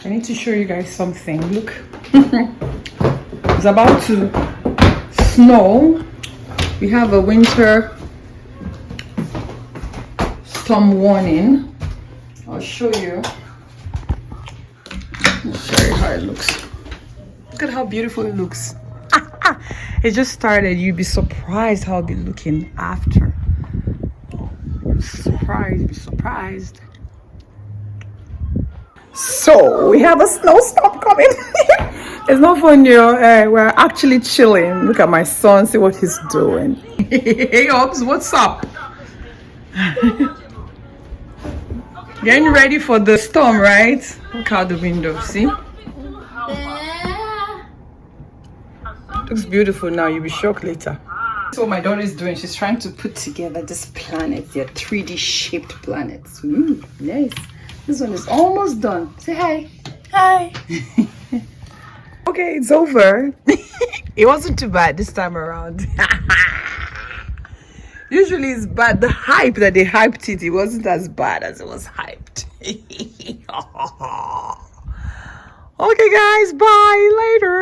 I need to show you guys something. Look. It's about to snow. We have a winter storm warning. I'll show you. I'll show you how it looks. Look at how beautiful it looks. It just started. You'd be surprised how it'll be looking after. Be surprised. So we have a snowstorm coming. It's not fun, we're actually chilling. Look at my son, see what he's doing. Hey, Ops, what's up? Getting ready for the storm, right? Look out the window, see? Looks beautiful now, you'll be shocked later. That's what my daughter is doing. She's trying to put together this planet. They're 3D shaped planets. Nice. This one is almost done. Say hi. Hi. Okay, it's over. It wasn't too bad this time around. Usually it's bad. The hype that they hyped it wasn't as bad as it was hyped. Okay, guys. Bye. Later.